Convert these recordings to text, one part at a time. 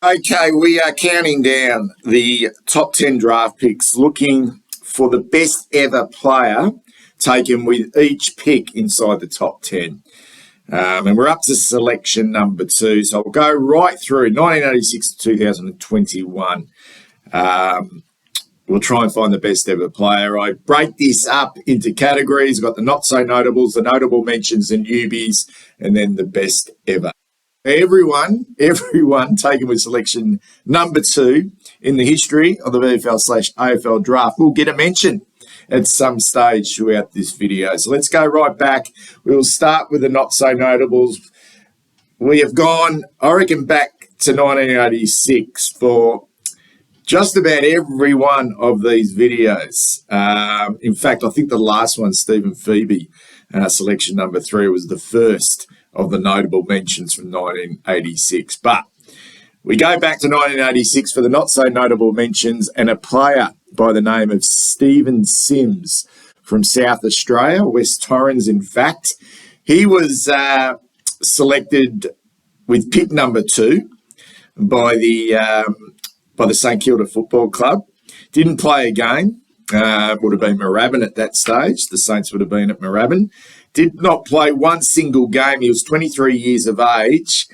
Okay, we are counting down the top 10 draft picks, looking for the best ever player taken with each pick inside the top 10. And we're up to selection number 2. So we'll go right through 1986 to 2021. We'll try and find the best ever player. I break this up into categories. I've got the not so notables, the notable mentions, the newbies, and then the best ever. Everyone taken with selection number 2 in the history of the VFL/AFL draft will get a mention at some stage throughout this video. So let's go right back. We'll start with the not so notables. We have gone, I reckon, back to 1986 for just about every one of these videos. In fact, I think the last one, Stephen Phoebe, selection number 3, was the first of the notable mentions from 1986. But we go back to 1986 for the not so notable mentions and a player by the name of Steven Sims from South Australia, West Torrens, in fact. He was selected with pick number 2 by the St Kilda Football Club. Didn't play a game. Would have been Moorabbin at that stage. The Saints would have been at Moorabbin. Did not play one single game. He was 23 years of age.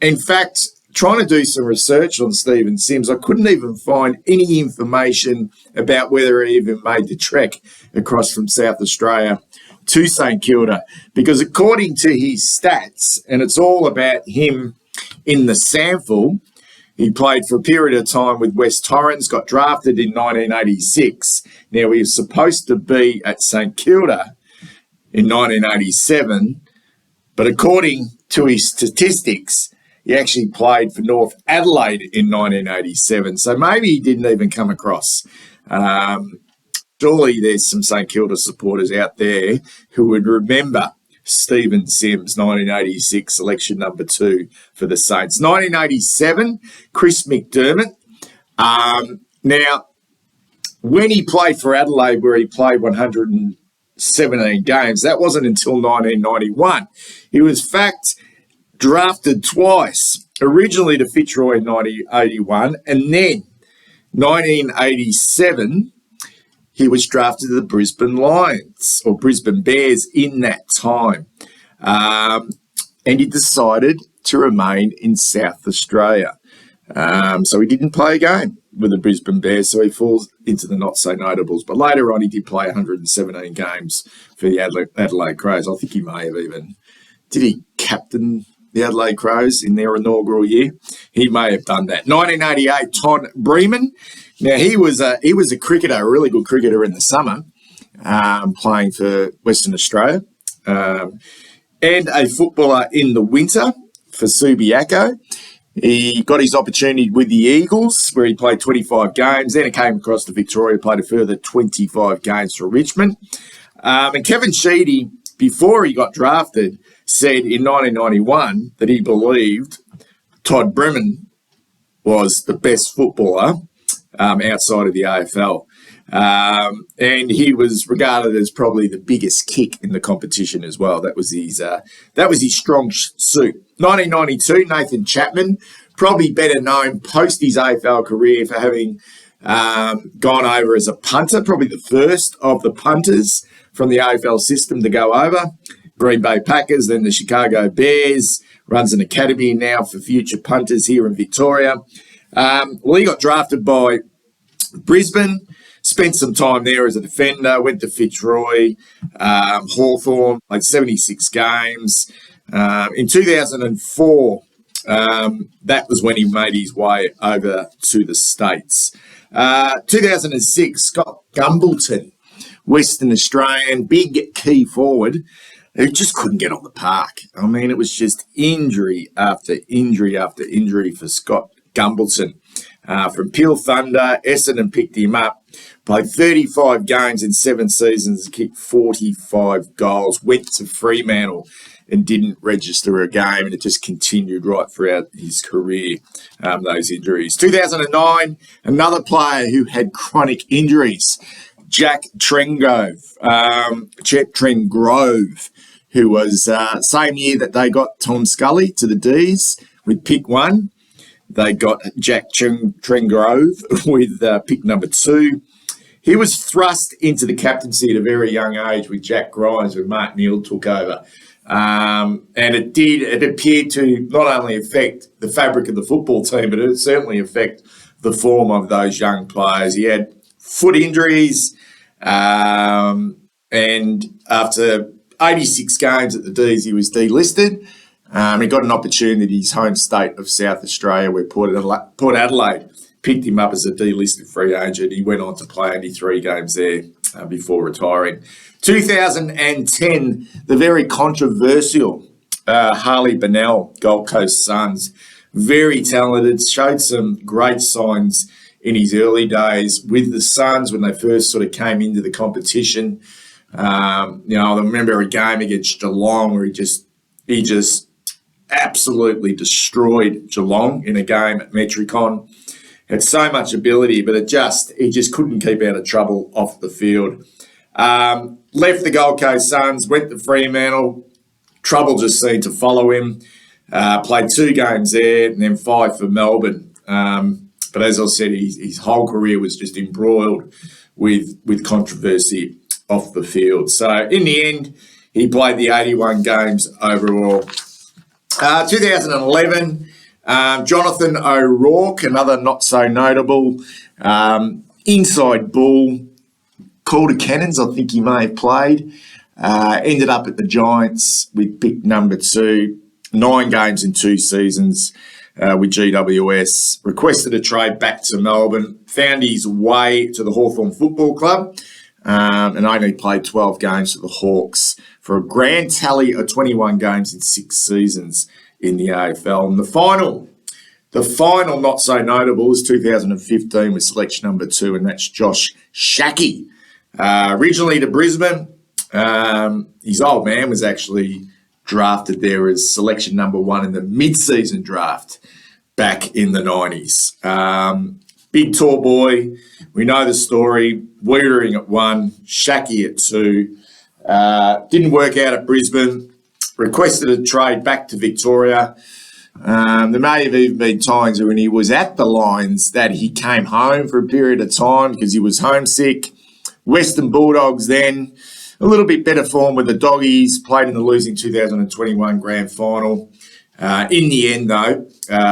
In fact, trying to do some research on Steven Sims, I couldn't even find any information about whether he even made the trek across from South Australia to St Kilda, because according to his stats, and it's all about him in the sample, he played for a period of time with West Torrens, got drafted in 1986. Now, he was supposed to be at St Kilda in 1987, but according to his statistics, he actually played for North Adelaide in 1987. So maybe he didn't even come across. Surely there's some St Kilda supporters out there who would remember Steven Sims, 1986, selection number 2 for the Saints. 1987, Chris McDermott. Now, when he played for Adelaide, where he played 117 games, that wasn't until 1991. He was, in fact, drafted twice, originally to Fitzroy in 1981, and then 1987, he was drafted to the Brisbane Lions, or Brisbane Bears, in that time. And he decided to remain in South Australia. So he didn't play a game with the Brisbane Bears, so he falls into the not-so-notables. But later on, he did play 117 games for the Adelaide Crows. I think he may have even... Did he captain the Adelaide Crows in their inaugural year? He may have done that. 1988, Todd Bremen. Now, he was a cricketer, a really good cricketer in the summer, playing for Western Australia, and a footballer in the winter for Subiaco. He got his opportunity with the Eagles, where he played 25 games. Then he came across to Victoria, played a further 25 games for Richmond. And Kevin Sheedy, before he got drafted, said in 1991 that he believed Todd Bremen was the best footballer outside of the AFL. And he was regarded as probably the biggest kick in the competition as well. That was his strong suit. 1992, Nathan Chapman, probably better known post his AFL career for having gone over as a punter, probably the first of the punters from the AFL system to go over. Green Bay Packers, then the Chicago Bears, runs an academy now for future punters here in Victoria. Well, he got drafted by Brisbane, spent some time there as a defender, went to Fitzroy, Hawthorn, played 76 games. In 2004, that was when he made his way over to the States. 2006, Scott Gumbleton, Western Australian, big key forward, who just couldn't get on the park. I mean, it was just injury after injury after injury for Scott Gumbleton. From Peel Thunder, Essendon picked him up, played 35 games in 7 seasons, kicked 45 goals, went to Fremantle and didn't register a game, and it just continued right throughout his career, those injuries. 2009, another player who had chronic injuries, Jack Trengrove, who was same year that they got Tom Scully to the D's with pick 1. they got Jack Trengrove with pick number 2. He was thrust into the captaincy at a very young age with Jack Grimes when Mark Neal took over. And it appeared to not only affect the fabric of the football team, but it certainly affect the form of those young players. He had foot injuries, and after 86 games at the D's, he was delisted. He got an opportunity in his home state of South Australia where Port Adelaide picked him up as a delisted free agent. He went on to play only 3 games there before retiring. 2010, the very controversial Harley Bennell, Gold Coast Suns. Very talented, showed some great signs in his early days with the Suns when they first sort of came into the competition. I remember a game against Geelong where he just absolutely destroyed Geelong in a game at Metricon. Had so much ability, but he just couldn't keep out of trouble off the field. Left the Gold Coast Suns, went to Fremantle. Trouble just seemed to follow him. Played 2 games there and then 5 for Melbourne. But as I said, his whole career was just embroiled with controversy off the field. So in the end, he played the 81 games overall. 2011, Jonathan O'Rourke, another not so notable inside bull. Calder Cannons, I think he may have played. Ended up at the Giants with pick number 2. 9 games in 2 seasons with GWS. Requested a trade back to Melbourne. Found his way to the Hawthorn Football Club. And only played 12 games for the Hawks for a grand tally of 21 games in 6 seasons in the AFL. And the final not so notable is 2015 with selection number 2, and that's Josh Schache. Originally to Brisbane, his old man was actually drafted there as selection number 1 in the mid-season draft back in the 90s. Big tall boy. We know the story. Wiedering at 1, Schache at 2. Didn't work out at Brisbane. Requested a trade back to Victoria. There may have even been times when he was at the Lions that he came home for a period of time because he was homesick. Western Bulldogs then, a little bit better form with the Doggies, played in the losing 2021 grand final. In the end, though,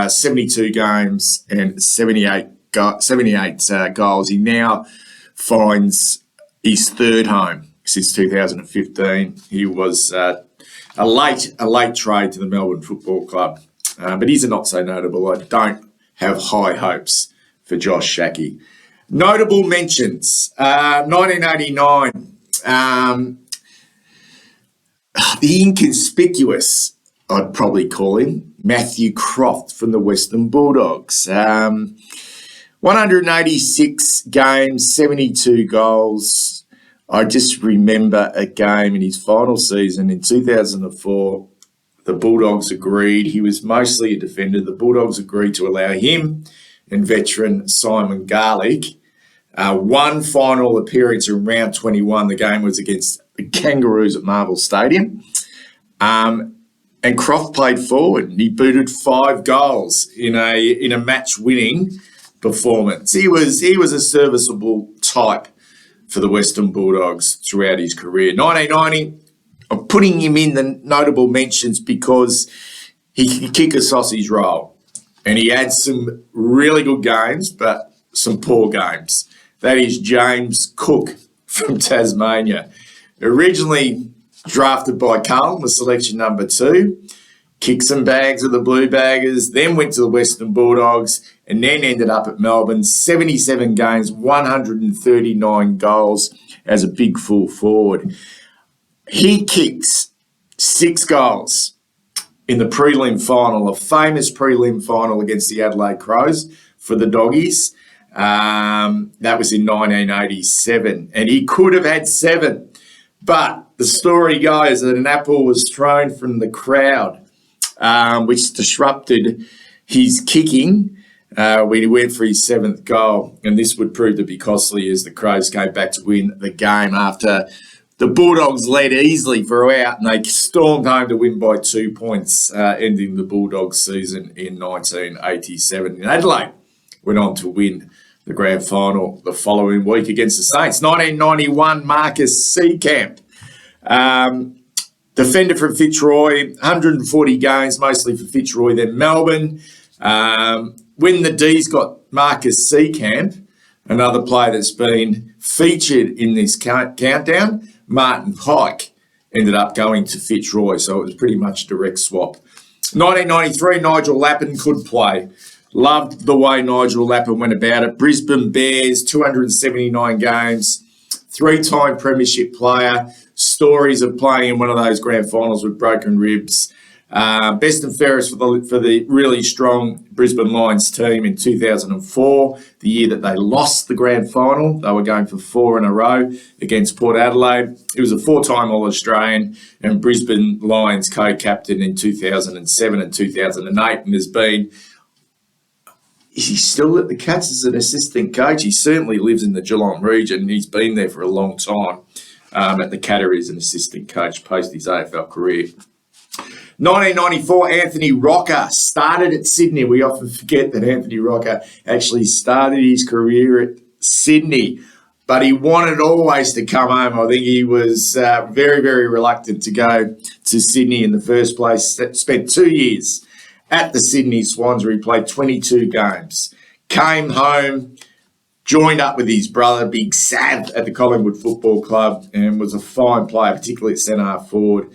72 games and 78 goals. He now finds his 3rd home since 2015. He was a late trade to the Melbourne Football Club, but he's a not so notable. I don't have high hopes for Josh Schache. Notable mentions, 1989. The inconspicuous, I'd probably call him, Matthew Croft from the Western Bulldogs. 186 games, 72 goals. I just remember a game in his final season in 2004. The Bulldogs agreed. He was mostly a defender. The Bulldogs agreed to allow him and veteran Simon Garlick one final appearance in round 21. The game was against the Kangaroos at Marvel Stadium. And Croft played forward. He booted 5 goals in a match-winning performance. He was a serviceable type for the Western Bulldogs throughout his career. 1990, I'm putting him in the notable mentions because he can kick a sausage roll. And he had some really good games, but some poor games. That is James Cook from Tasmania. Originally drafted by Carlton with selection number 2. Kicked some bags with the Blue Baggers, then went to the Western Bulldogs, and then ended up at Melbourne. 77 games, 139 goals as a big full forward. He kicked 6 goals in the prelim final, a famous prelim final against the Adelaide Crows for the Doggies. That was in 1987, and he could have had 7. But the story goes that an apple was thrown from the crowd, which disrupted his kicking when he went for his 7th goal. And this would prove to be costly as the Crows came back to win the game after The Bulldogs led easily throughout, and they stormed home to win by 2 points, ending the Bulldogs season in 1987. In Adelaide, went on to win the grand final the following week against the Saints. 1991, Marcus Seecamp, defender from Fitzroy, 140 games, mostly for Fitzroy, then Melbourne. When the D's got Marcus Seecamp, another player that's been featured in this countdown, Martin Pike, ended up going to Fitzroy, so it was pretty much a direct swap. 1993, Nigel Lappin could play. Loved the way Nigel Lappin went about it. Brisbane Bears, 279 games, three-time premiership player, stories of playing in one of those grand finals with broken ribs. Best and fairest for the really strong Brisbane Lions team in 2004, the year that they lost the grand final. They were going for 4 in a row against Port Adelaide. He was a 4-time All-Australian and Brisbane Lions co-captain in 2007 and 2008, and is he still at the Cats as an assistant coach? He certainly lives in the Geelong region. He's been there for a long time at the Cattery as an assistant coach post his AFL career. 1994, Anthony Rocca started at Sydney. We often forget that Anthony Rocca actually started his career at Sydney, but he wanted always to come home. I think he was very, very reluctant to go to Sydney in the first place. Spent 2 years at the Sydney Swans where he played 22 games. Came home, joined up with his brother, Big Sav, at the Collingwood Football Club, and was a fine player, particularly at centre-half forward.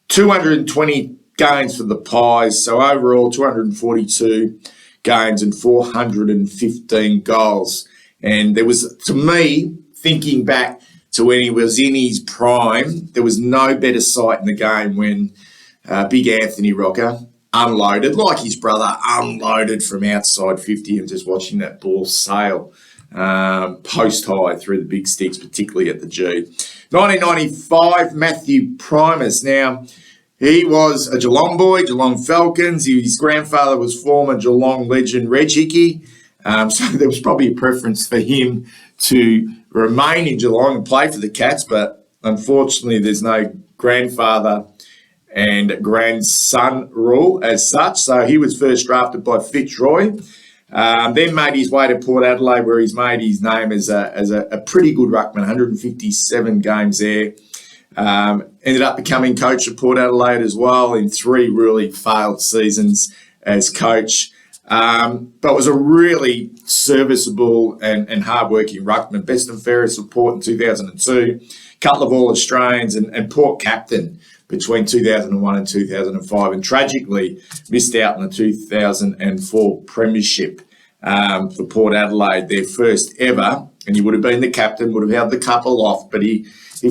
220 games for the Pies, so overall 242 games and 415 goals. And there was, to me, thinking back to when he was in his prime, there was no better sight in the game when Big Anthony Rocca unloaded, like his brother, unloaded from outside 50 and just watching that ball sail post-high through the big sticks, particularly at the G. 1995, Matthew Primus. Now, he was a Geelong boy, Geelong Falcons. His grandfather was former Geelong legend Reg Hickey. So there was probably a preference for him to remain in Geelong and play for the Cats, but unfortunately there's no grandfather and grandson rule as such. So he was first drafted by Fitzroy, then made his way to Port Adelaide, where he's made his name as a pretty good ruckman, 157 games there. Ended up becoming coach at Port Adelaide as well in 3 really failed seasons as coach. But was a really serviceable and hard-working ruckman. Best and fairest of Port in 2002, couple of All-Australians and Port captain between 2001 and 2005, and tragically missed out on the 2004 premiership for Port Adelaide, their first ever, and he would have been the captain, would have held the cup aloft, but he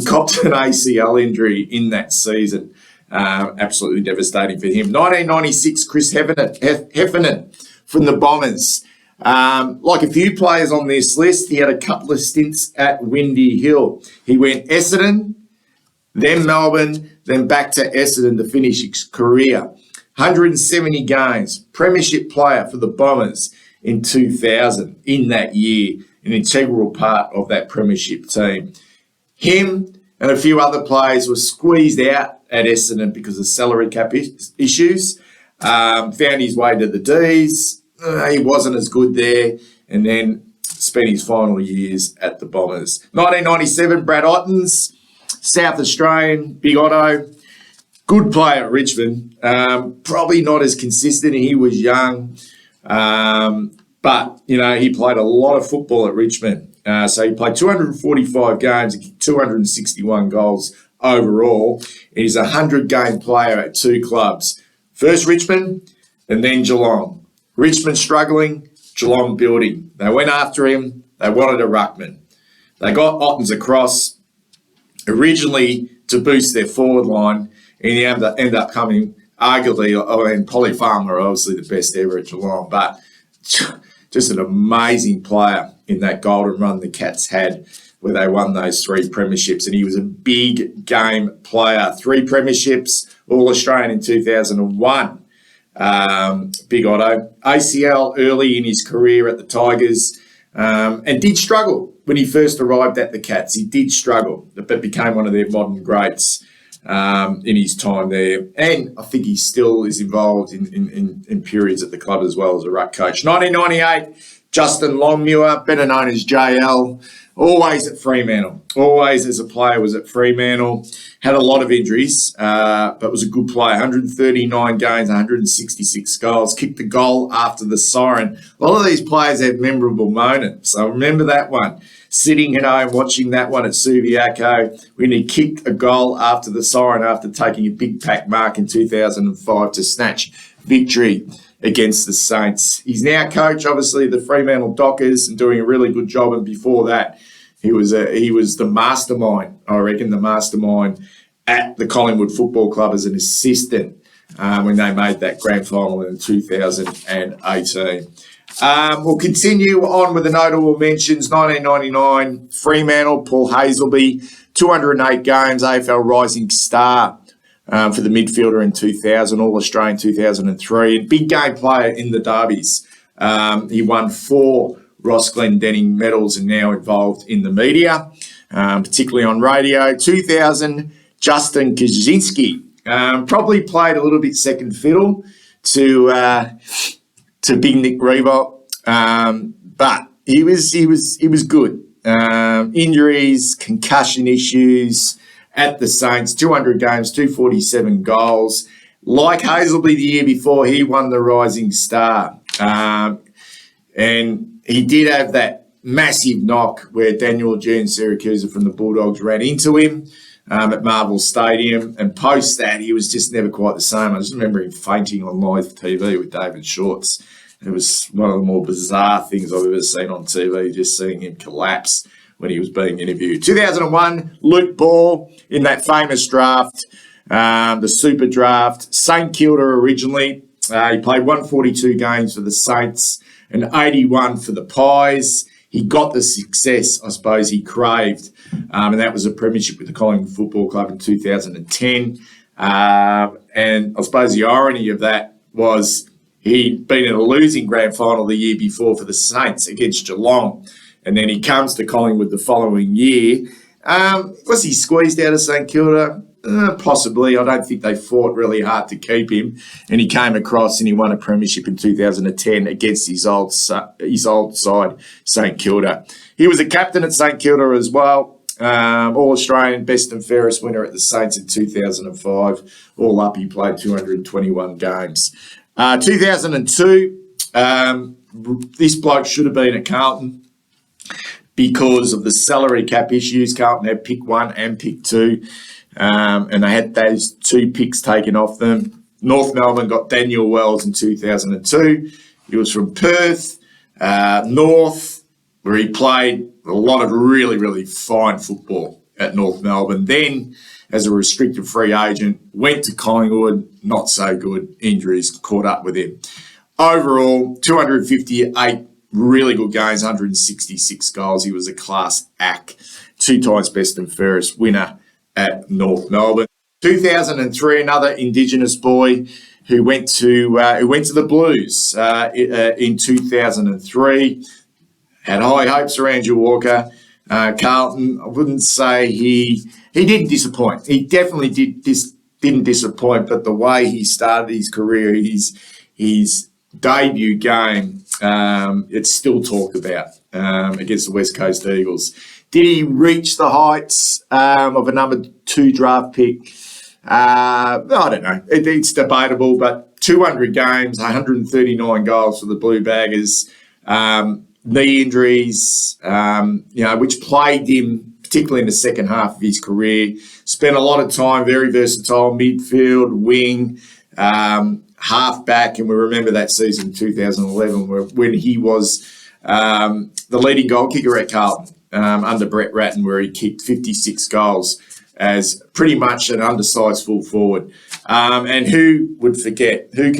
copped an ACL injury in that season. Absolutely devastating for him. 1996, Chris Heffernan from the Bombers. Like a few players on this list, he had a couple of stints at Windy Hill. He went Essendon, then Melbourne, then back to Essendon to finish his career. 170 games, premiership player for the Bombers in 2000, in that year, an integral part of that premiership team. Him and a few other players were squeezed out at Essendon because of salary cap issues. Found his way to the D's. He wasn't as good there, and then spent his final years at the Bombers. 1997, Brad Ottens, South Australian, Big Otto. Good player at Richmond. Probably not as consistent. He was young. But, he played a lot of football at Richmond. So he played 245 games, 261 goals overall. He's a 100-game player at 2 clubs. First Richmond and then Geelong. Richmond struggling, Geelong building. They went after him. They wanted a ruckman. They got Ottens across originally to boost their forward line, and he ended up coming arguably, and Polly Farmer, obviously the best ever at Geelong, but just an amazing player in that golden run the Cats had where they won those 3 premierships, and he was a big game player. 3 premierships, All-Australian in 2001. Big Otto. ACL early in his career at the Tigers, and did struggle when he first arrived at the Cats, he did struggle, but became one of their modern greats in his time there. And I think he still is involved in periods at the club as well as a ruck coach. 1998, Justin Longmuir, better known as JL, always at Fremantle. Always as a player was at Fremantle. Had a lot of injuries, but was a good player. 139 games, 166 goals. Kicked the goal after the siren. A lot of these players have memorable moments. I remember that one. Sitting at home watching that one at Subiaco when he kicked a goal after the siren after taking a big pack mark in 2005 to snatch victory against the Saints. He's now coach, obviously, of the Fremantle Dockers and doing a really good job. And before that, he was the mastermind, I reckon, the mastermind at the Collingwood Football Club as an assistant when they made that grand final in 2018. We'll continue on with the notable mentions. 1999, Fremantle, Paul Hazelby, 208 games, AFL Rising Star for the midfielder in 2000, All-Australian 2003, and big game player in the derbies. He won 4 Ross Glendenning medals and now involved in the media, particularly on radio. 2000, Justin Kaczynski, probably played a little bit second fiddle to Big Nick Reebok, but he was good. Injuries, concussion issues at the Saints, 200 games, 247 goals. Like Hazelby the year before, he won the Rising Star. And he did have that massive knock where Daniel Syracuse from the Bulldogs ran into him at Marvel Stadium. And post that, he was just never quite the same. I just remember him fainting on live TV with David Shorts. It was one of the more bizarre things I've ever seen on TV, just seeing him collapse when he was being interviewed. 2001, Luke Ball in that famous draft, the Super Draft. St Kilda originally. He played 142 games for the Saints and 81 for the Pies. He got the success, I suppose, he craved, and that was a premiership with the Collingwood Football Club in 2010. And I suppose the irony of that was he'd been in a losing grand final the year before for the Saints against Geelong, and then he comes to Collingwood the following year. Was he squeezed out of St Kilda? Possibly. I don't think they fought really hard to keep him. And he came across and he won a premiership in 2010 against his old side, St Kilda. He was a captain at St Kilda as well. All-Australian best and fairest winner at the Saints in 2005. All up, he played 221 games. 2002, this bloke should have been at Carlton because of the salary cap issues. Carlton had pick 1 and pick 2. And they had those 2 picks taken off them. North Melbourne got Daniel Wells in 2002. He was from Perth, North, where he played a lot of really, really fine football at North Melbourne. Then, as a restricted free agent, went to Collingwood, not so good. Injuries caught up with him. Overall, 258 really good games, 166 goals. He was a class act. 2 times best and fairest winner at North Melbourne. 2003, another Indigenous boy who went to the Blues in 2003. Had high hopes for Andrew Walker. Carlton, I wouldn't say he didn't disappoint. He definitely didn't disappoint, but the way he started his career, his debut game, it's still talked about against the West Coast Eagles. Did he reach the heights of a number 2 draft pick? I don't know. It's debatable, but 200 games, 139 goals for the Blue Baggers. Knee injuries, which plagued him, particularly in the second half of his career. Spent a lot of time, very versatile, midfield, wing, half-back, and we remember that season in 2011 when he was the leading goal kicker at Carlton. Under Brett Ratton, where he kicked 56 goals as pretty much an undersized full forward. And who can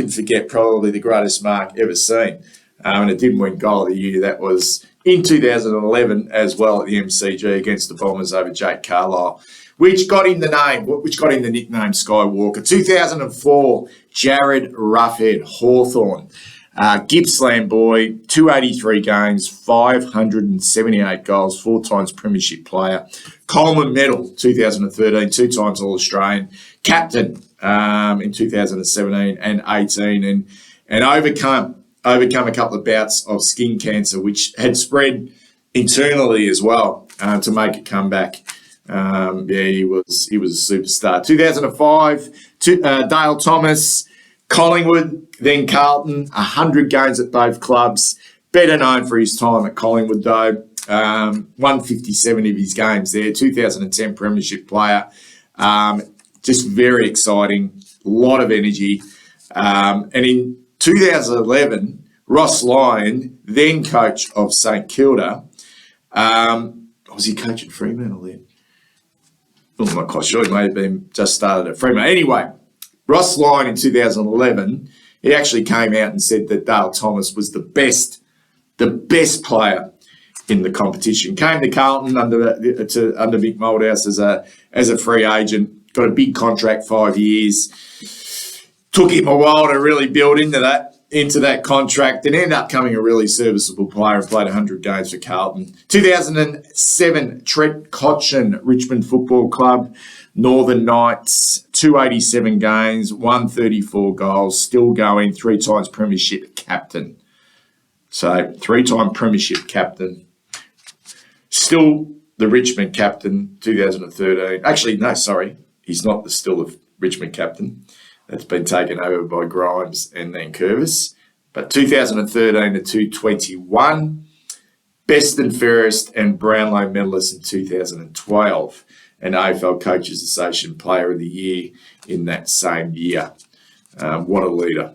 forget probably the greatest mark ever seen? And it didn't win goal of the year. That was in 2011 as well at the MCG against the Bombers over Jake Carlisle, which got him the nickname Skywalker. 2004, Jared Roughhead Hawthorn. Gippsland boy, 283 games, 578 goals, 4 times premiership player. Coleman medal, 2013, 2 times All-Australian. Captain in 2017 and 18 and overcome a couple of bouts of skin cancer, which had spread internally as well to make a comeback. He was a superstar. 2005, Dale Thomas, Collingwood, then Carlton, 100 games at both clubs. Better known for his time at Collingwood, though. 157 of his games there. 2010 premiership player. Just very exciting. A lot of energy. And in 2011, Ross Lyon, then coach of St Kilda, was he coaching Fremantle then? I'm not quite sure. He may have been just started at Fremantle. Anyway, Ross Lyon in 2011, he actually came out and said that Dale Thomas was the best player in the competition. Came to Carlton under Mick Moldhouse as a free agent. Got a big contract, 5 years. Took him a while to really build into that contract and ended up becoming a really serviceable player and played 100 games for Carlton. 2007, Trent Cotchin, Richmond Football Club, Northern Knights, 287 games, 134 goals, still going, 3 times premiership captain. So 3-time premiership captain. Still the Richmond captain, 2013. Actually, no, sorry. He's not still the Richmond captain. That's been taken over by Grimes and then Curvis. But 2013 to 2021, best and fairest and Brownlow medalist in 2012, and AFL Coaches Association Player of the Year in that same year. What a leader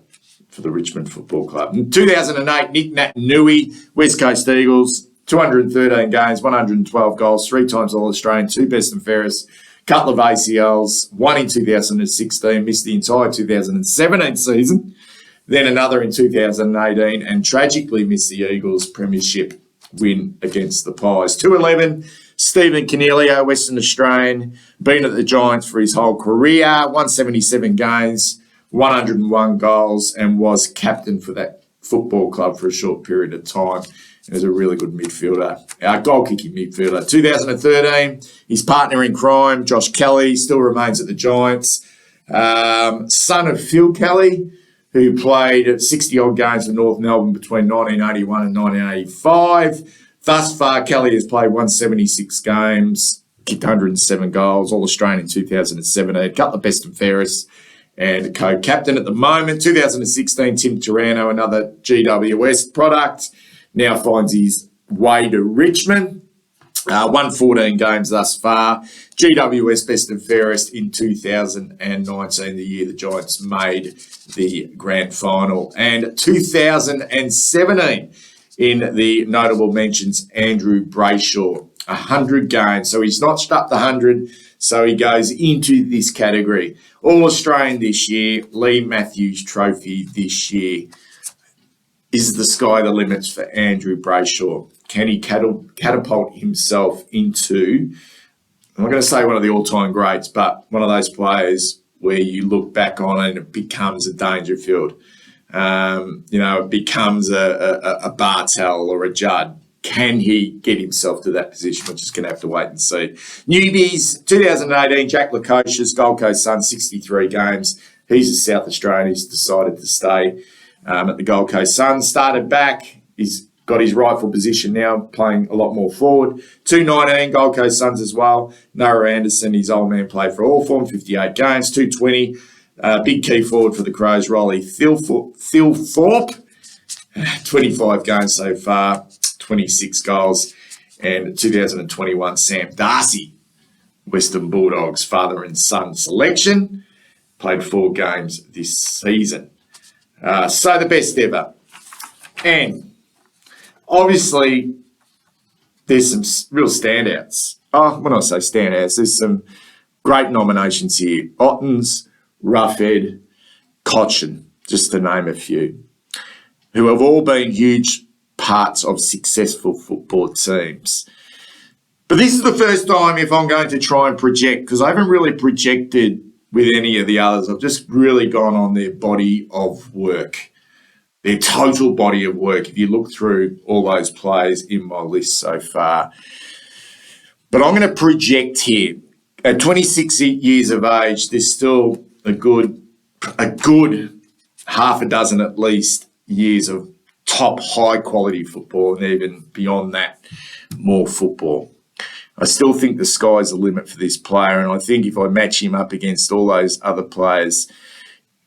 for the Richmond Football Club. In 2008, Nick Naitanui, West Coast Eagles, 213 games, 112 goals, 3 times All-Australian, 2 best and fairest, couple of ACLs, one in 2016, missed the entire 2017 season, then another in 2018, and tragically missed the Eagles' premiership win against the Pies. 211, Stephen Coniglio, Western Australian, been at the Giants for his whole career, 177 games, 101 goals, and was captain for that football club for a short period of time. He was a really good midfielder, goal-kicking midfielder. 2013, his partner in crime, Josh Kelly, still remains at the Giants. Son of Phil Kelly, who played 60-odd games for North Melbourne between 1981 and 1985. Thus far, Kelly has played 176 games, kicked 107 goals, All-Australian in 2017, a couple of best and fairest, and co-captain at the moment. 2016, Tim Taranto, another GWS product, now finds his way to Richmond. 114 games thus far. GWS best and fairest in 2019, the year the Giants made the grand final. And 2017 in the notable mentions, Andrew Brayshaw, 100 games. So he's notched up the 100, so he goes into this category. All-Australian this year, Lee Matthews Trophy this year. Is the sky the limits for Andrew Brayshaw? Can he catapult himself into, I'm not going to say one of the all-time greats, but one of those players where you look back on and it becomes a Dangerfield. It becomes a Bartel or a Judd. Can he get himself to that position? We're just going to have to wait and see. Newbies, 2018, Jack Lukosius, Gold Coast Suns, 63 games. He's a South Australian. He's decided to stay at the Gold Coast Suns. Started back. He's got his rightful position now, playing a lot more forward. 219, Gold Coast Suns as well. Noah Anderson, his old man, played for Hawthorn, 58 games. 220, big key forward for the Crows, Rolly Thilthorpe, 25 games so far, 26 goals. And 2021, Sam Darcy, Western Bulldogs, father and son selection, played 4 games this season. So the best ever. And obviously, there's some real standouts. When I say standouts, there's some great nominations here. Ottens, Roughead, Cotchin, just to name a few, who have all been huge parts of successful football teams. But this is the first time if I'm going to try and project, because I haven't really projected with any of the others. I've just really gone on their body of work, their total body of work, if you look through all those players in my list so far. But I'm going to project here. At 26 years of age, there's still a good half a dozen at least years of top high quality football, and even beyond that, more football. I still think the sky's the limit for this player, and I think if I match him up against all those other players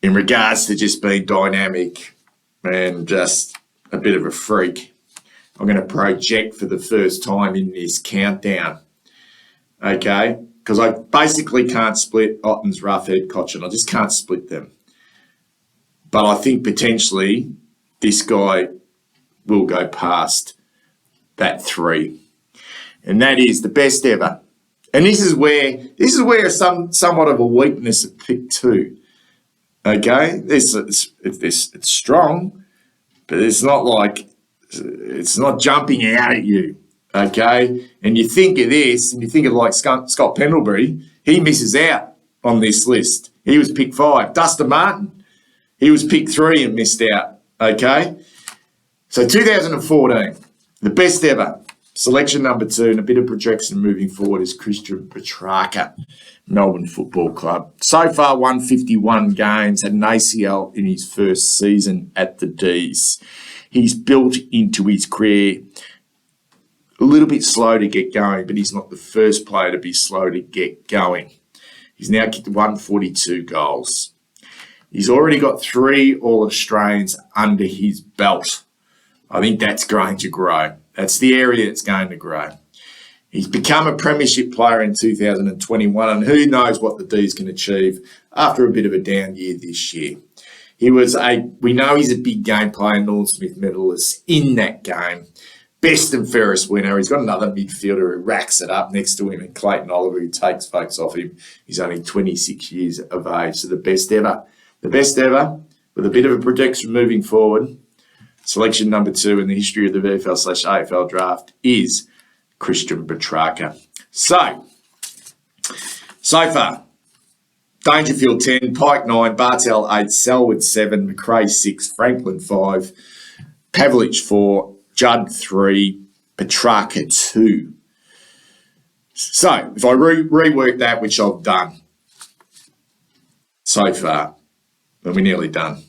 in regards to just being dynamic and just a bit of a freak, I'm going to project for the first time in this countdown. Okay? Because I basically can't split Ottens, Roughead, Cochin. I just can't split them. But I think potentially this guy will go past that 3. And that is the best ever. And this is where somewhat of a weakness of pick 2. Okay? It's strong, but it's not jumping out at you. Okay? And you think of this, and you think of like Scott Pendlebury, he misses out on this list. He was pick 5. Dustin Martin, he was pick 3 and missed out. Okay? So 2014, the best ever. Selection number 2, and a bit of projection moving forward, is Christian Petrarca, Melbourne Football Club. So far, won 51 games, had an ACL in his first season at the D's. He's built into his career a little bit slow to get going, but he's not the first player to be slow to get going. He's now kicked 142 goals. He's already got 3 All-Australians under his belt. I think that's going to grow. That's the area that's going to grow. He's become a premiership player in 2021, and who knows what the D's can achieve after a bit of a down year this year. We know he's a big game player, Norm Smith medalist in that game. Best and fairest winner. He's got another midfielder who racks it up next to him, and Clayton Oliver, who takes folks off him. He's only 26 years of age. So the best ever. The best ever, with a bit of a projection moving forward. Selection number 2 in the history of the VFL/AFL draft is Christian Petrarca. So far, Dangerfield 10, Pike 9, Bartel 8, Selwood 7, McRae 6, Franklin 5, Pavlich 4, Judd 3, Petrarca 2. So if I rework that, which I've done so far, then we're nearly done.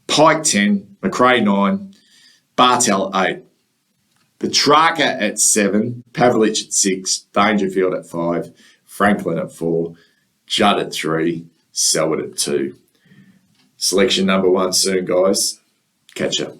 Pike 10, McRae 9, Bartel 8, Petrarca at 7, Pavlich at 6, Dangerfield at 5, Franklin at 4, Judd at 3, Selwood at 2. Selection number 1 soon, guys. Catch ya.